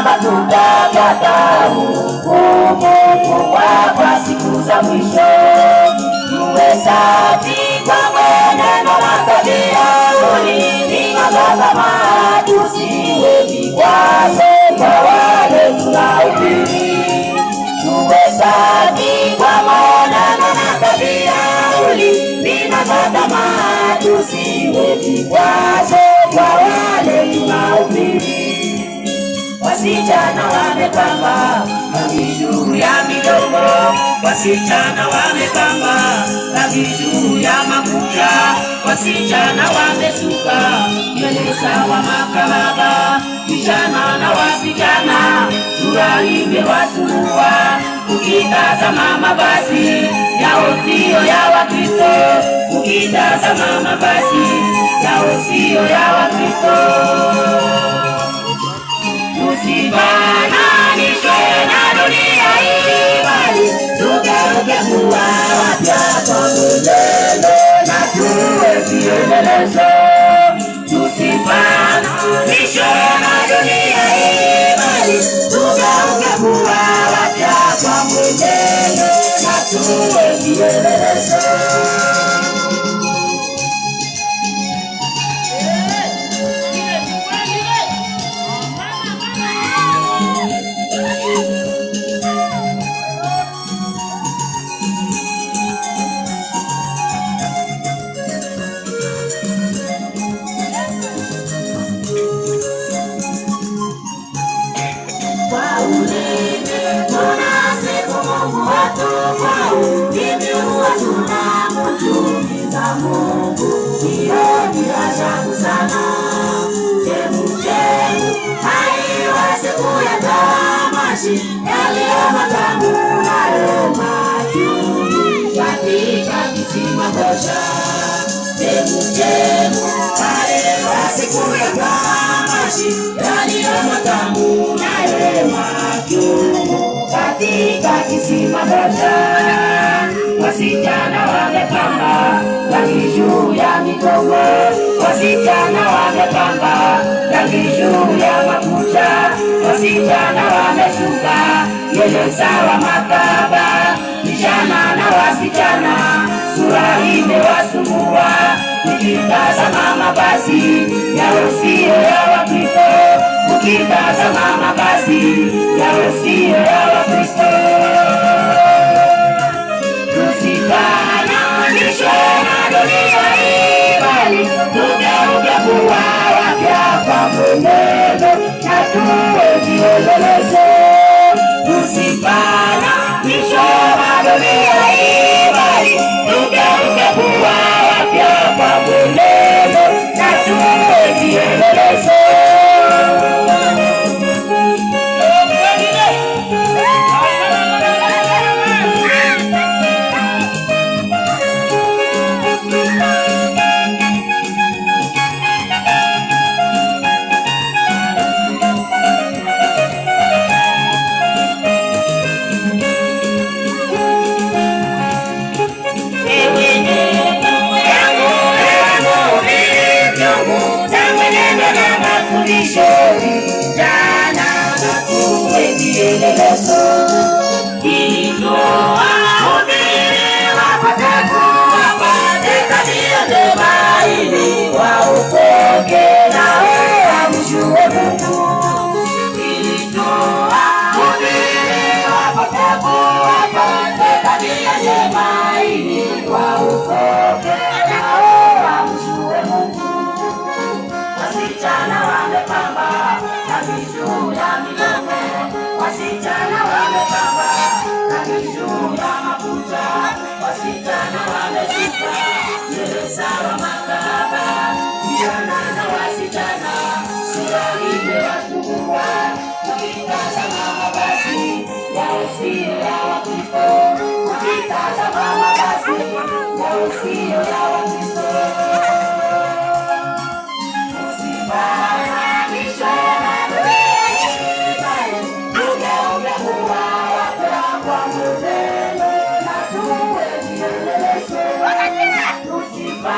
kwamba tutapata hukumu kubwa kwa siku za mwisho. Tuwe safi kwa mwenendo na tabia, ulimi na tamaa, tusiwe vikwazo kwa wale tunaohubiri. Tuwe safi kwa mwenendo na tabia, ulimi na tamaa, tusiwe vikwazo kwa wale tunaohubiri. Wasichana wamepamba rangi juu ya midomo, wasichana wamepamba rangi juu ya makucha, wasichana wamesuka nywele sawa makahaba. Vijana na wasichana sura imewasumbua, ukitazama mavazi yao sio ya Wakristo, ukitazama mavazi yao sio ya Wakristo. Tusifananishwe na dunia hii, bali tugeuke kuwa wapya kwa milele na tuwe vielelezo. Tusifananishwe na dunia hii, bali tugeuke kuwa wapya kwa milele na tuwe vielelezo. Tunasifu Mungu wetu, kwa ulimi tunamtukuza Mungu, hiyo ni ajabu sana. Chemchemu haiwezi kuyatoa maji yaliyo matamu nayo machungu katika kisima moja. Chemchemu haiwezi kuyatoa maji yaliyo matamu nayo machungu katika kisima moja. Wasichana wamepamba rangi juu ya migongo, wasichana wamepamba rangi juu ya makucha, wasichana wamesuka nywele sawa makahaba. Vijana na wasichana sura imewasumbua, ukitazama mavazi yao sio ya Wakristo, ukitazama mavazi yao sio ya Wakristo. Tusifananishwe na dunia hii, bali tugeuke kuwa wapya kwa mwenendo na tuwe vielelezo. Tusifananishwe na dunia hii, bali tugeuke kuwa wapya kwa mwenendo na tuwe vielelezo. Vijana na tuwe vielelezo, ili wahubiri wapate tabia njema, ili waokoke nao wamjue Mungu. Ili wahubiri wapate tabia njema, ili waokoke nao wamjue Mungu. Wasichana wamepamba rangi juu ya midomo, wasichana wamepamba rangi juu ya makucha, wasichana wamesuka nywele sawa makahaba. Vijana na wasichana sura imewasumbua, ukitazama mavazi yao sio ya Wakristo, ukitazama mavazi yao sio ya Wakristo.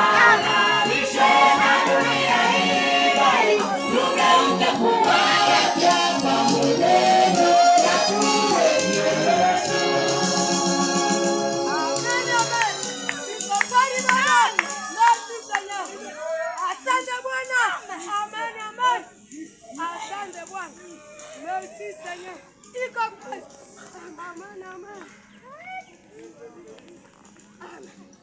Tusifananishwe na dunia hii. Merci Seigneur. Il comprend. Amen, amen. Amen.